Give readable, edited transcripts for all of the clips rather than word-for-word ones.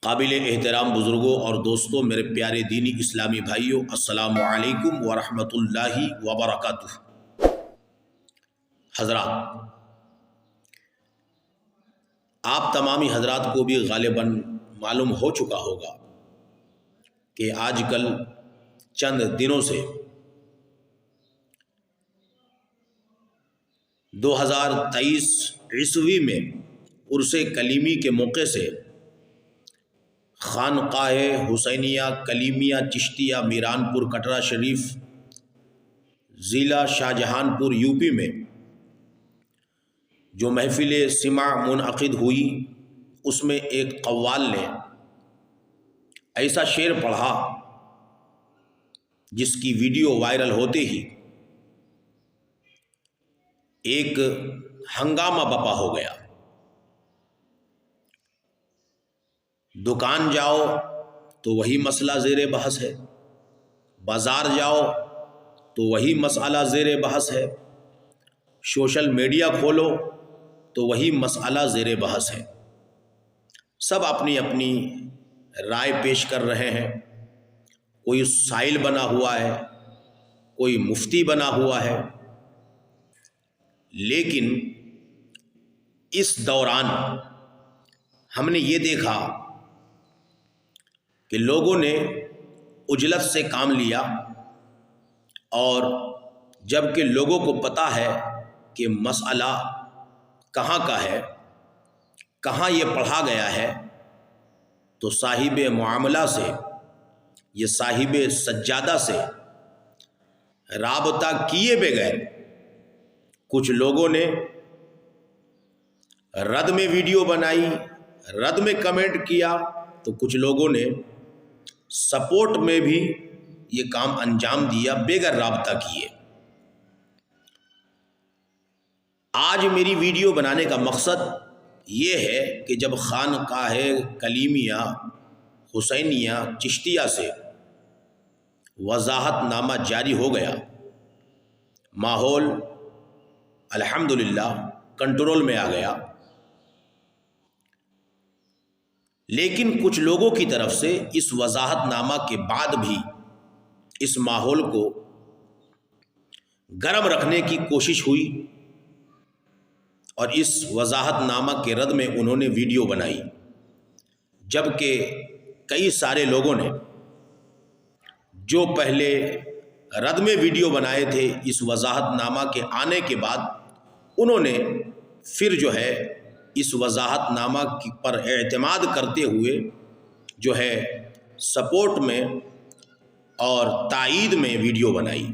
قابل احترام بزرگوں اور دوستوں، میرے پیارے دینی اسلامی بھائیوں، السلام علیکم ورحمۃ اللہ وبرکاتہ۔ حضرات، آپ تمامی حضرات کو بھی غالباً معلوم ہو چکا ہوگا کہ آج کل چند دنوں سے 2023 عیسوی میں عرس کلیمی کے موقع سے خانقاہ حسینیہ کلیمیہ چشتیہ میران پور کٹرہ شریف ضلع شاہجہان پور یو پی میں جو محفل سماع منعقد ہوئی، اس میں ایک قوال نے ایسا شعر پڑھا جس کی ویڈیو وائرل ہوتے ہی ایک ہنگامہ بپا ہو گیا۔ دکان جاؤ تو وہی مسئلہ زیر بحث ہے، بازار جاؤ تو وہی مسئلہ زیر بحث ہے، سوشل میڈیا کھولو تو وہی مسئلہ زیر بحث ہے۔ سب اپنی اپنی رائے پیش کر رہے ہیں، کوئی سائل بنا ہوا ہے، کوئی مفتی بنا ہوا ہے، لیکن اس دوران ہم نے یہ دیکھا کہ لوگوں نے عجلت سے کام لیا، اور جب کہ لوگوں کو پتہ ہے کہ مسئلہ کہاں کا ہے، کہاں یہ پڑھا گیا ہے، تو صاحب معاملہ سے، یہ صاحب سجادہ سے رابطہ کیے بغیر کچھ لوگوں نے رد میں ویڈیو بنائی، رد میں کمنٹ کیا، تو کچھ لوگوں نے سپورٹ میں بھی یہ کام انجام دیا بغیر رابطہ کیے۔ آج میری ویڈیو بنانے کا مقصد یہ ہے کہ جب خانقاہ کلیمیہ حسینیہ چشتیہ سے وضاحت نامہ جاری ہو گیا، ماحول الحمدللہ کنٹرول میں آ گیا، لیکن کچھ لوگوں کی طرف سے اس وضاحت نامہ کے بعد بھی اس ماحول کو گرم رکھنے کی کوشش ہوئی، اور اس وضاحت نامہ کے رد میں انہوں نے ویڈیو بنائی، جبکہ کئی سارے لوگوں نے جو پہلے رد میں ویڈیو بنائے تھے اس وضاحت نامہ کے آنے کے بعد، انہوں نے پھر جو ہے اس وضاحت نامہ پر اعتماد کرتے ہوئے جو ہے سپورٹ میں اور تائید میں ویڈیو بنائی۔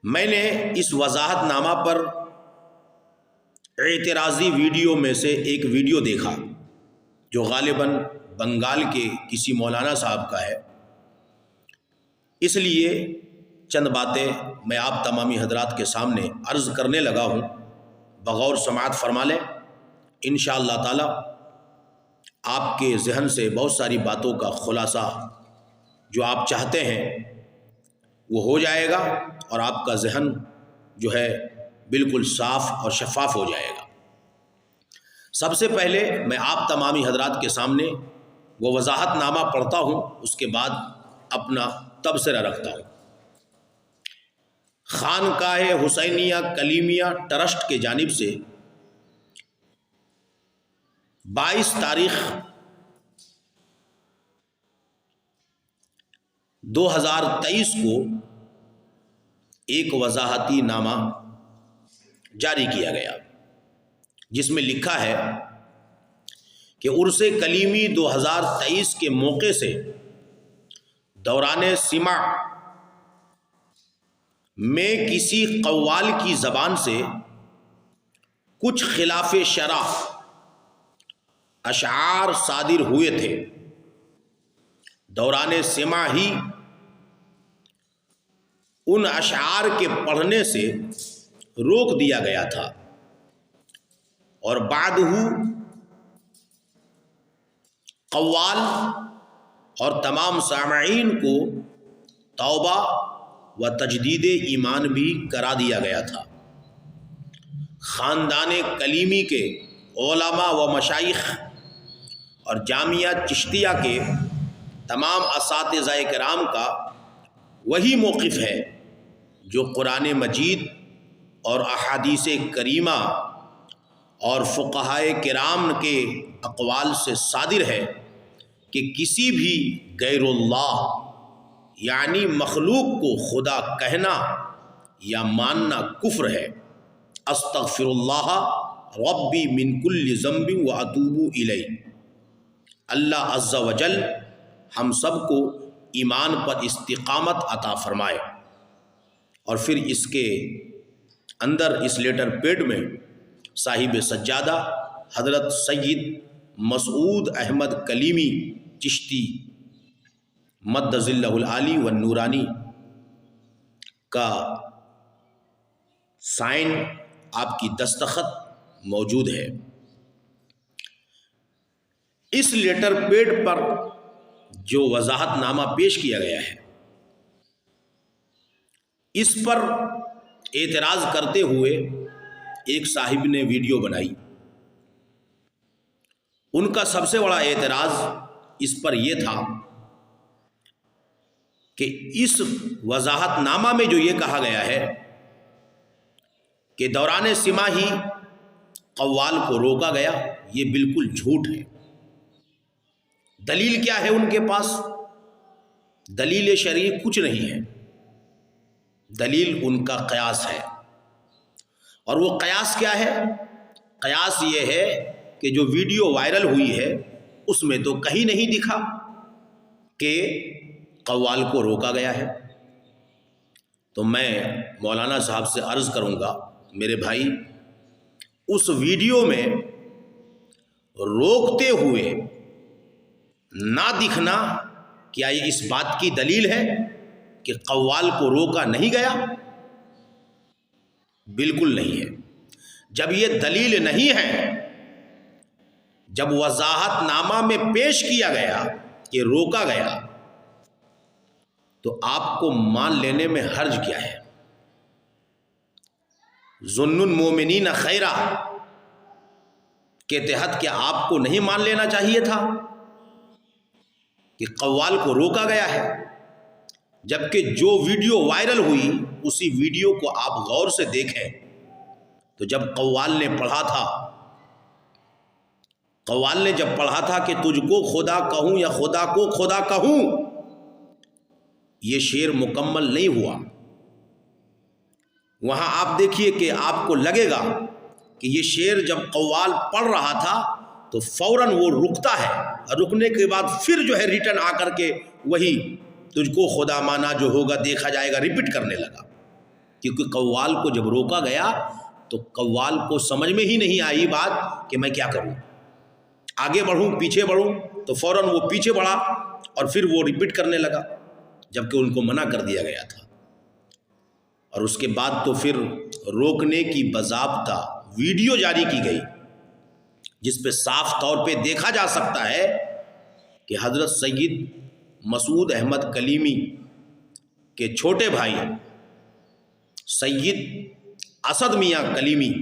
میں نے اس وضاحت نامہ پر اعتراضی ویڈیو میں سے ایک ویڈیو دیکھا جو غالباً بنگال کے کسی مولانا صاحب کا ہے، اس لیے چند باتیں میں آپ تمامی حضرات کے سامنے عرض کرنے لگا ہوں، بغور سماعت فرما لیں۔ انشاءاللہ تعالی آپ کے ذہن سے بہت ساری باتوں کا خلاصہ جو آپ چاہتے ہیں وہ ہو جائے گا، اور آپ کا ذہن جو ہے بالکل صاف اور شفاف ہو جائے گا۔ سب سے پہلے میں آپ تمامی حضرات کے سامنے وہ وضاحت نامہ پڑھتا ہوں، اس کے بعد اپنا تبصرہ رکھتا ہوں۔ خانقاہ حسینیہ کلیمیہ ٹرسٹ کی جانب سے 22 تاریخ 2023 کو ایک وضاحتی نامہ جاری کیا گیا، جس میں لکھا ہے کہ عرس کلیمی 2023 کے موقع سے دوران سماع میں کسی قوال کی زبان سے کچھ خلاف شرع اشعار صادر ہوئے تھے۔ دوران سماع ہی ان اشعار کے پڑھنے سے روک دیا گیا تھا، اور بعد قوال اور تمام سامعین کو توبہ و تجدید ایمان بھی کرا دیا گیا تھا۔ خاندان کلیمی کے علماء و مشائخ اور جامعہ چشتیہ کے تمام اساتذہ کرام کا وہی موقف ہے جو قرآن مجید اور احادیث کریمہ اور فقہائے کرام کے اقوال سے صادر ہے کہ کسی بھی غیر اللہ یعنی مخلوق کو خدا کہنا یا ماننا کفر ہے۔ استغفر اللہ ربی من کل ذنب و اتوب الیہ۔ اللہ عز و جل ہم سب کو ایمان پر استقامت عطا فرمائے۔ اور پھر اس کے اندر اس لیٹر پیڈ میں صاحب سجادہ حضرت سید مسعود احمد کلیمی چشتی مد ظلہ العالی والنورانی کا سائن آپ کی دستخط موجود ہے۔ اس لیٹر پیڈ پر جو وضاحت نامہ پیش کیا گیا ہے اس پر اعتراض کرتے ہوئے ایک صاحب نے ویڈیو بنائی۔ ان کا سب سے بڑا اعتراض اس پر یہ تھا کہ اس وضاحت نامہ میں جو یہ کہا گیا ہے کہ دوران سماع ہی قوال کو روکا گیا، یہ بالکل جھوٹ ہے۔ دلیل کیا ہے ان کے پاس؟ دلیل شرعی کچھ نہیں ہے، دلیل ان کا قیاس ہے۔ اور وہ قیاس کیا ہے؟ قیاس یہ ہے کہ جو ویڈیو وائرل ہوئی ہے اس میں تو کہیں نہیں دکھا کہ قوال کو روکا گیا ہے۔ تو میں مولانا صاحب سے عرض کروں گا، میرے بھائی اس ویڈیو میں روکتے ہوئے نہ دکھنا کیا یہ اس بات کی دلیل ہے کہ قوال کو روکا نہیں گیا؟ بالکل نہیں ہے۔ جب یہ دلیل نہیں ہے، جب وضاحت نامہ میں پیش کیا گیا کہ روکا گیا، تو آپ کو مان لینے میں حرج کیا ہے؟ ظن المومنین خیرا کے تحت کیا آپ کو نہیں مان لینا چاہیے تھا کہ قوال کو روکا گیا ہے؟ جبکہ جو ویڈیو وائرل ہوئی اسی ویڈیو کو آپ غور سے دیکھیں تو جب قوال نے پڑھا تھا کہ تجھ کو خدا کہوں یا خدا کو خدا کہوں، یہ شعر مکمل نہیں ہوا۔ وہاں آپ دیکھیے کہ آپ کو لگے گا کہ یہ شعر جب قوال پڑھ رہا تھا تو فوراً وہ رکتا ہے، اور رکنے کے بعد پھر جو ہے ریٹرن آ کر کے وہی تجھ کو خدا مانا جو ہوگا دیکھا جائے گا ریپیٹ کرنے لگا۔ کیونکہ قوال کو جب روکا گیا تو قوال کو سمجھ میں ہی نہیں آئی بات کہ میں کیا کروں، آگے بڑھوں پیچھے بڑھوں، تو فوراً وہ پیچھے بڑھا اور پھر وہ ریپیٹ کرنے لگا، جبکہ ان کو منع کر دیا گیا تھا۔ اور اس کے بعد تو پھر روکنے کی باضابطہ ویڈیو جاری کی گئی، جس پہ صاف طور پہ دیکھا جا سکتا ہے کہ حضرت سید مسعود احمد کلیمی کے چھوٹے بھائی سید اسد میاں کلیمی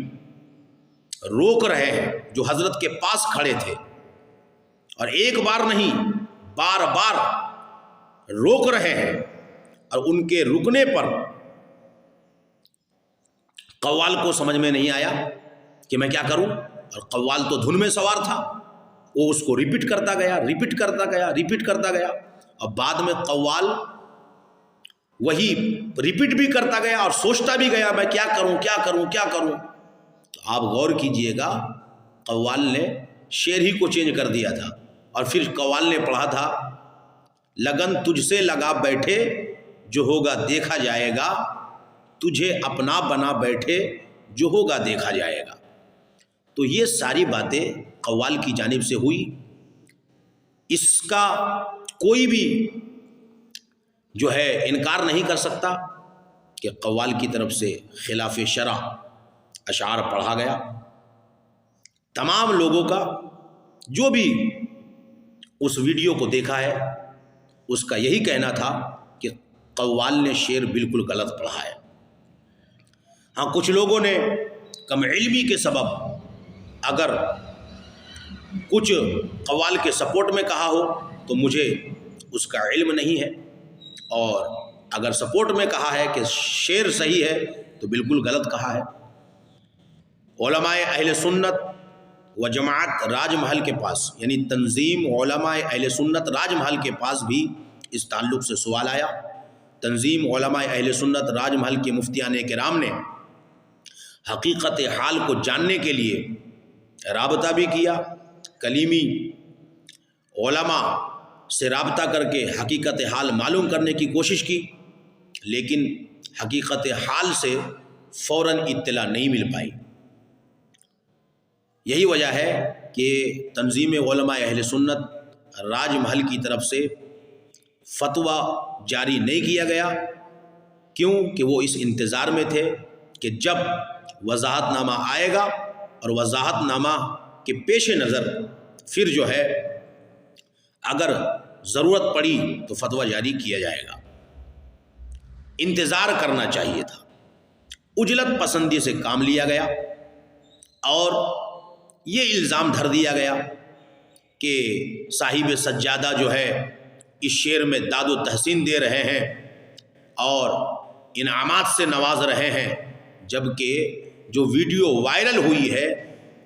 روک رہے ہیں، جو حضرت کے پاس کھڑے تھے، اور ایک بار نہیں بار بار روک رہے ہیں، اور ان کے رکنے پر قوال کو سمجھ میں نہیں آیا کہ میں کیا کروں، اور قوال تو دھن میں سوار تھا، وہ اس کو ریپیٹ کرتا گیا، اور بعد میں قوال وہی ریپیٹ بھی کرتا گیا اور سوچتا بھی گیا میں کیا کروں۔ تو آپ غور کیجئے گا، قوال نے شعر ہی کو چینج کر دیا تھا، اور پھر قوال نے پڑھا تھا لگن تجھ سے لگا بیٹھے جو ہوگا دیکھا جائے گا، تجھے اپنا بنا بیٹھے جو ہوگا دیکھا جائے گا۔ تو یہ ساری باتیں قوال کی جانب سے ہوئی، اس کا کوئی بھی جو ہے انکار نہیں کر سکتا کہ قوال کی طرف سے خلاف شرع اشعار پڑھا گیا۔ تمام لوگوں کا جو بھی اس ویڈیو کو دیکھا ہے اس کا یہی کہنا تھا کہ قوال نے شعر بالکل غلط پڑھا ہے۔ ہاں، کچھ لوگوں نے کم علمی کے سبب اگر کچھ قوال کے سپورٹ میں کہا ہو تو مجھے اس کا علم نہیں ہے، اور اگر سپورٹ میں کہا ہے کہ شعر صحیح ہے تو بالکل غلط کہا ہے۔ علماء اہل سنت و جماعت راج محل کے پاس، یعنی تنظیم علماء اہل سنت راج محل کے پاس بھی اس تعلق سے سوال آیا۔ تنظیم علماء اہل سنت راج محل کے مفتیان کرام نے حقیقت حال کو جاننے کے لیے رابطہ بھی کیا، کلیمی علماء سے رابطہ کر کے حقیقت حال معلوم کرنے کی کوشش کی، لیکن حقیقت حال سے فوراً اطلاع نہیں مل پائی۔ یہی وجہ ہے کہ تنظیم علماء اہل سنت راج محل کی طرف سے فتویٰ جاری نہیں کیا گیا، کیوں کہ وہ اس انتظار میں تھے کہ جب وضاحت نامہ آئے گا اور وضاحت نامہ کے پیش نظر پھر جو ہے اگر ضرورت پڑی تو فتویٰ جاری کیا جائے گا۔ انتظار کرنا چاہیے تھا، عجلت پسندی سے کام لیا گیا اور یہ الزام دھر دیا گیا کہ صاحب سجادہ جو ہے اس شعر میں داد و تحسین دے رہے ہیں اور انعامات سے نواز رہے ہیں، جبکہ جو ویڈیو وائرل ہوئی ہے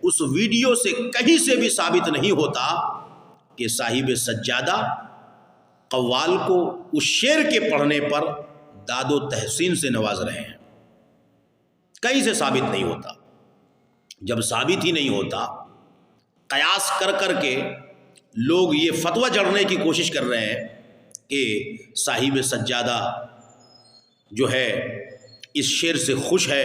اس ویڈیو سے کہیں سے بھی ثابت نہیں ہوتا کہ صاحب سجادہ قوال کو اس شعر کے پڑھنے پر داد و تحسین سے نواز رہے ہیں، کہیں سے ثابت نہیں ہوتا۔ جب ثابت ہی نہیں ہوتا، قیاس کر کر کے لوگ یہ فتویٰ جڑنے کی کوشش کر رہے ہیں کہ صاحب سجادہ جو ہے اس شعر سے خوش ہے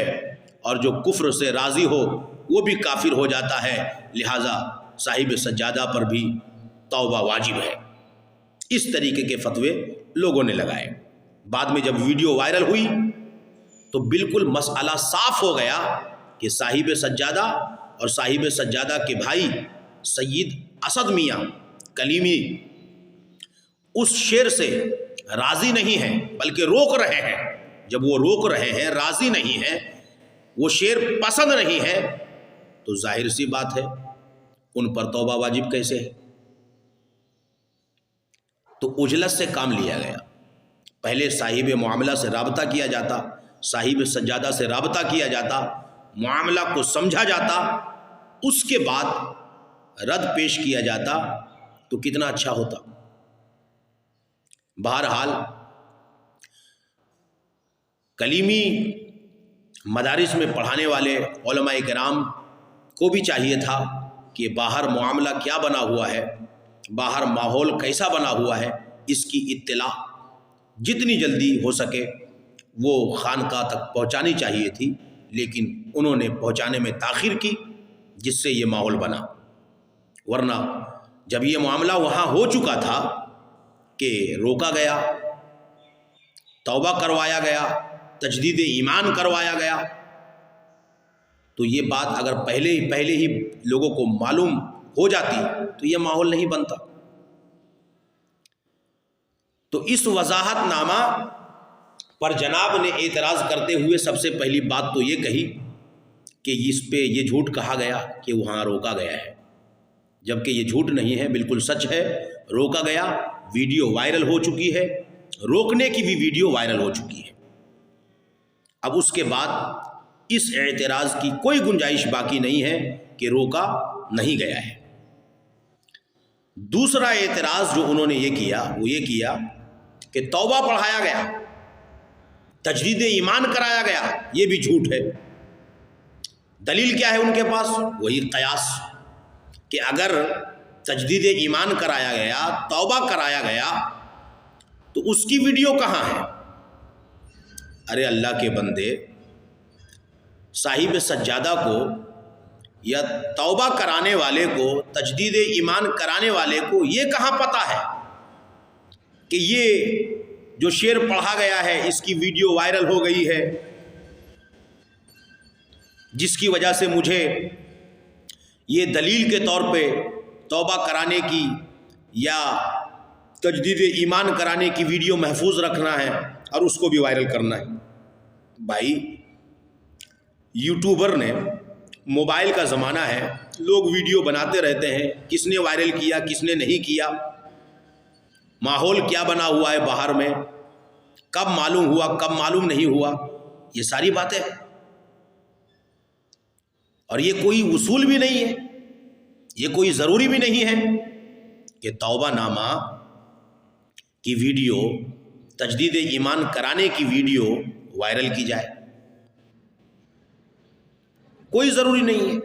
اور جو کفر سے راضی ہو وہ بھی کافر ہو جاتا ہے، لہٰذا صاحب سجادہ پر بھی توبہ واجب ہے۔ اس طریقے کے فتوے لوگوں نے لگائے۔ بعد میں جب ویڈیو وائرل ہوئی تو بالکل مسئلہ صاف ہو گیا کہ صاحب سجادہ اور صاحب سجادہ کے بھائی سید اسد میاں کلیمی اس شعر سے راضی نہیں ہیں بلکہ روک رہے ہیں۔ جب وہ روک رہے ہیں، راضی نہیں ہیں، وہ شعر پسند نہیں ہے، تو ظاہر سی بات ہے ان پر توبہ واجب کیسے ہے؟ تو عجلت سے کام لیا گیا۔ پہلے صاحب معاملہ سے رابطہ کیا جاتا، صاحب سجادہ سے رابطہ کیا جاتا، معاملہ کو سمجھا جاتا، اس کے بعد رد پیش کیا جاتا تو کتنا اچھا ہوتا۔ بہرحال کلیمی مدارس میں پڑھانے والے علماء کرام کو بھی چاہیے تھا کہ باہر معاملہ کیا بنا ہوا ہے، باہر ماحول کیسا بنا ہوا ہے، اس کی اطلاع جتنی جلدی ہو سکے وہ خانقاہ تک پہنچانی چاہیے تھی، لیکن انہوں نے پہنچانے میں تاخیر کی، جس سے یہ ماحول بنا۔ ورنہ جب یہ معاملہ وہاں ہو چکا تھا کہ روکا گیا، توبہ کروایا گیا، تجدید ایمان کروایا گیا، تو یہ بات اگر پہلے ہی لوگوں کو معلوم ہو جاتی تو یہ ماحول نہیں بنتا۔ تو اس وضاحت نامہ پر جناب نے اعتراض کرتے ہوئے سب سے پہلی بات تو یہ کہی کہ اس پہ یہ جھوٹ کہا گیا کہ وہاں روکا گیا ہے، جبکہ یہ جھوٹ نہیں ہے، بالکل سچ ہے، روکا گیا، ویڈیو وائرل ہو چکی ہے، روکنے کی بھی ویڈیو وائرل ہو چکی ہے۔ اب اس کے بعد اس اعتراض کی کوئی گنجائش باقی نہیں ہے کہ روکا نہیں گیا ہے۔ دوسرا اعتراض جو انہوں نے یہ کیا وہ یہ کیا کہ توبہ پڑھایا گیا، تجدید ایمان کرایا گیا، یہ بھی جھوٹ ہے۔ دلیل کیا ہے ان کے پاس؟ وہی قیاس، کہ اگر تجدید ایمان کرایا گیا، توبہ کرایا گیا، تو اس کی ویڈیو کہاں ہے؟ ارے اللہ کے بندے، صاحب سجادہ کو یا توبہ کرانے والے کو، تجدید ایمان کرانے والے کو یہ کہاں پتہ ہے کہ یہ جو شعر پڑھا گیا ہے اس کی ویڈیو وائرل ہو گئی ہے، جس کی وجہ سے مجھے یہ دلیل کے طور پہ توبہ کرانے کی یا تجدید ایمان کرانے کی ویڈیو محفوظ رکھنا ہے اور اس کو بھی وائرل کرنا ہے؟ بھائی، یوٹیوبر نے موبائل کا زمانہ ہے، لوگ ویڈیو بناتے رہتے ہیں، کس نے وائرل کیا کس نے نہیں کیا، ماحول کیا بنا ہوا ہے باہر میں، کب معلوم ہوا کب معلوم نہیں ہوا، یہ ساری باتیں ہیں۔ اور یہ کوئی اصول بھی نہیں ہے، یہ کوئی ضروری بھی نہیں ہے کہ توبہ نامہ کی ویڈیو، تجدید ایمان کرانے کی ویڈیو وائرل کی جائے، کوئی ضروری نہیں ہے۔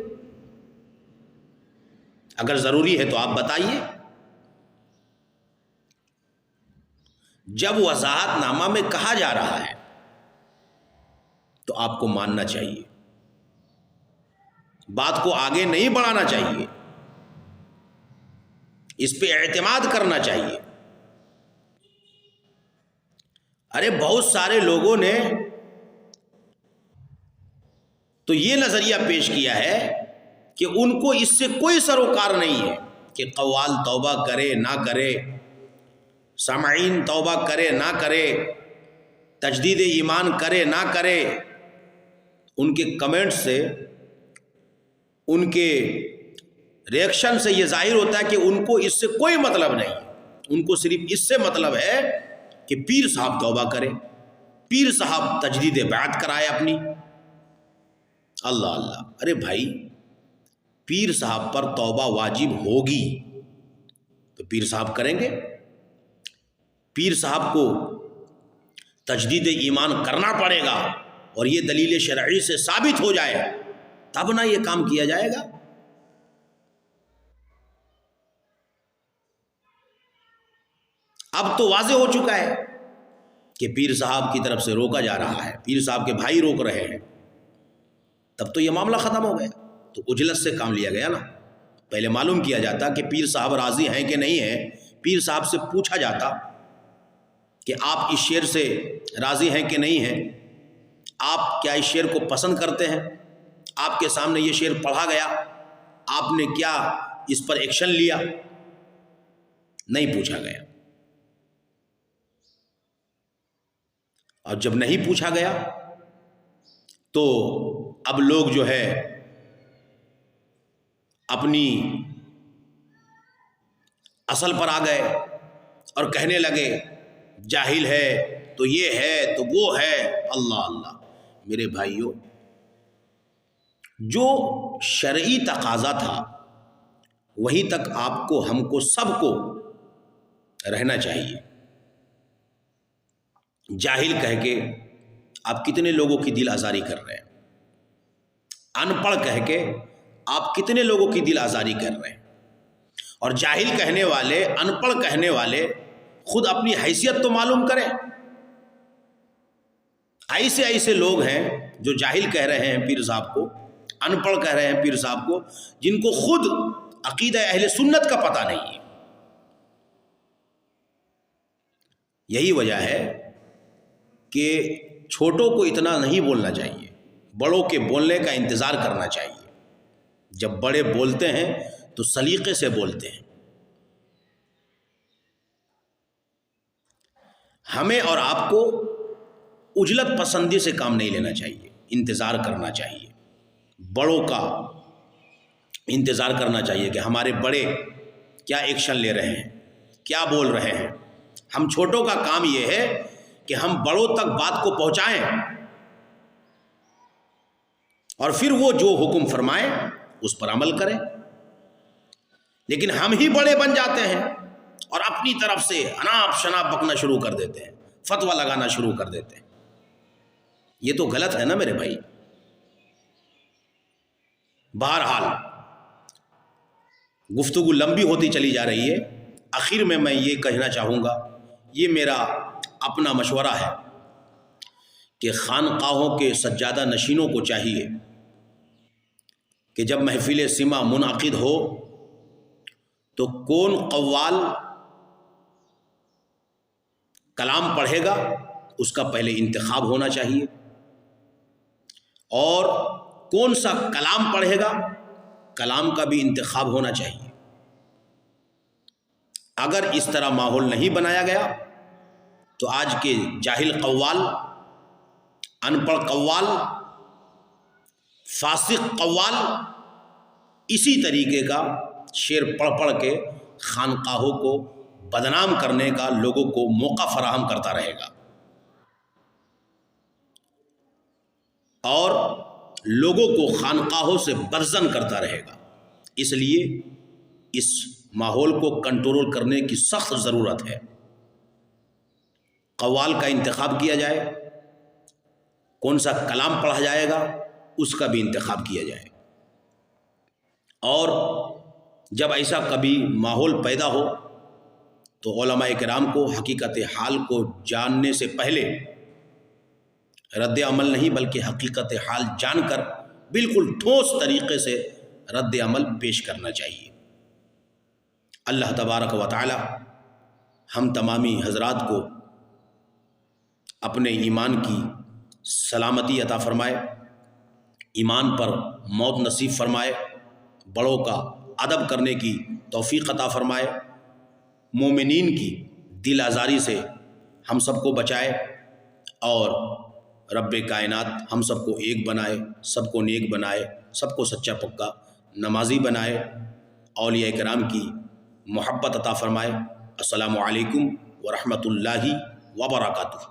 اگر ضروری ہے تو آپ بتائیے۔ جب وضاحت نامہ میں کہا جا رہا ہے تو آپ کو ماننا چاہیے، بات کو آگے نہیں بڑھانا چاہیے، اس پہ اعتماد کرنا چاہیے۔ ارے بہت سارے لوگوں نے تو یہ نظریہ پیش کیا ہے کہ ان کو اس سے کوئی سروکار نہیں ہے کہ قوال توبہ کرے نہ کرے، سامعین توبہ کرے نہ کرے، تجدید ایمان کرے نہ کرے۔ ان کے کمنٹ سے، ان کے ریئیکشن سے یہ ظاہر ہوتا ہے کہ ان کو اس سے کوئی مطلب نہیں، ان کو صرف اس سے مطلب ہے کہ پیر صاحب توبہ کرے، پیر صاحب تجدید بیعت کرائے اپنی۔ اللہ اللہ، ارے بھائی پیر صاحب پر توبہ واجب ہوگی تو پیر صاحب کریں گے، پیر صاحب کو تجدید ایمان کرنا پڑے گا اور یہ دلیل شرعی سے ثابت ہو جائے تب نہ یہ کام کیا جائے گا۔ اب تو واضح ہو چکا ہے کہ پیر صاحب کی طرف سے روکا جا رہا ہے، پیر صاحب کے بھائی روک رہے ہیں، تب تو یہ معاملہ ختم ہو گیا، تو اجلت سے کام لیا گیا نا۔ پہلے معلوم کیا جاتا کہ پیر صاحب راضی ہیں کہ نہیں ہیں، پیر صاحب سے پوچھا جاتا کہ آپ اس شعر سے راضی ہیں کہ نہیں ہیں، آپ کیا اس شعر کو پسند کرتے ہیں، آپ کے سامنے یہ شعر پڑھا گیا، آپ نے کیا اس پر ایکشن لیا؟ نہیں پوچھا گیا۔ اور جب نہیں پوچھا گیا تو اب لوگ جو ہے اپنی اصل پر آ گئے اور کہنے لگے جاہل ہے تو یہ ہے تو وہ ہے۔ اللہ اللہ، میرے بھائیوں، جو شرعی تقاضا تھا وہیں تک آپ کو، ہم کو، سب کو رہنا چاہیے۔ جاہل کہہ کے آپ کتنے لوگوں کی دل آزاری کر رہے ہیں، ان پڑھ کہہ کے آپ کتنے لوگوں کی دل آزاری کر رہے ہیں۔ اور جاہل کہنے والے، ان پڑھ کہنے والے خود اپنی حیثیت تو معلوم کریں۔ ایسے ایسے لوگ ہیں جو جاہل کہہ رہے ہیں پیر صاحب کو، ان پڑھ کہہ رہے ہیں پیر صاحب کو، جن کو خود عقیدہ اہل سنت کا پتہ نہیں ہے۔ یہی وجہ ہے کہ چھوٹوں کو اتنا نہیں بولنا چاہیے، بڑوں کے بولنے کا انتظار کرنا چاہیے۔ جب بڑے بولتے ہیں تو سلیقے سے بولتے ہیں۔ ہمیں اور آپ کو اجلت پسندی سے کام نہیں لینا چاہیے، انتظار کرنا چاہیے، بڑوں کا انتظار کرنا چاہیے کہ ہمارے بڑے کیا ایکشن لے رہے ہیں، کیا بول رہے ہیں۔ ہم چھوٹوں کا کام یہ ہے کہ ہم بڑوں تک بات کو پہنچائیں اور پھر وہ جو حکم فرمائیں اس پر عمل کریں۔ لیکن ہم ہی بڑے بن جاتے ہیں اور اپنی طرف سے اناپ شناپ بکنا شروع کر دیتے ہیں، فتویٰ لگانا شروع کر دیتے ہیں۔ یہ تو غلط ہے نا میرے بھائی۔ بہرحال گفتگو لمبی ہوتی چلی جا رہی ہے، آخر میں یہ کہنا چاہوں گا، یہ میرا اپنا مشورہ ہے کہ خانقاہوں کے سجادہ نشینوں کو چاہیے کہ جب محفل سما منعقد ہو تو کون قوال کلام پڑھے گا اس کا پہلے انتخاب ہونا چاہیے، اور کون سا کلام پڑھے گا کلام کا بھی انتخاب ہونا چاہیے۔ اگر اس طرح ماحول نہیں بنایا گیا تو آج کے جاہل قوال، ان پڑھ قوال فاسق قوال اسی طریقے کا شعر پڑھ پڑھ کے خانقاہوں کو بدنام کرنے کا لوگوں کو موقع فراہم کرتا رہے گا اور لوگوں کو خانقاہوں سے بدظن کرتا رہے گا۔ اس لیے اس ماحول کو کنٹرول کرنے کی سخت ضرورت ہے۔ قوال کا انتخاب کیا جائے، کون سا کلام پڑھا جائے گا اس کا بھی انتخاب کیا جائے، اور جب ایسا کبھی ماحول پیدا ہو تو علماء کرام کو حقیقت حال کو جاننے سے پہلے رد عمل نہیں بلکہ حقیقت حال جان کر بالکل ٹھوس طریقے سے رد عمل پیش کرنا چاہیے۔ اللہ تبارک و تعالی ہم تمامی حضرات کو اپنے ایمان کی سلامتی عطا فرمائے، ایمان پر موت نصیب فرمائے، بڑوں کا ادب کرنے کی توفیق عطا فرمائے، مومنین کی دل آزاری سے ہم سب کو بچائے، اور رب کائنات ہم سب کو ایک بنائے، سب کو نیک بنائے، سب کو سچا پکا نمازی بنائے، اولیاء کرام کی محبت عطا فرمائے۔ السلام علیکم ورحمۃ اللہ وبرکاتہ۔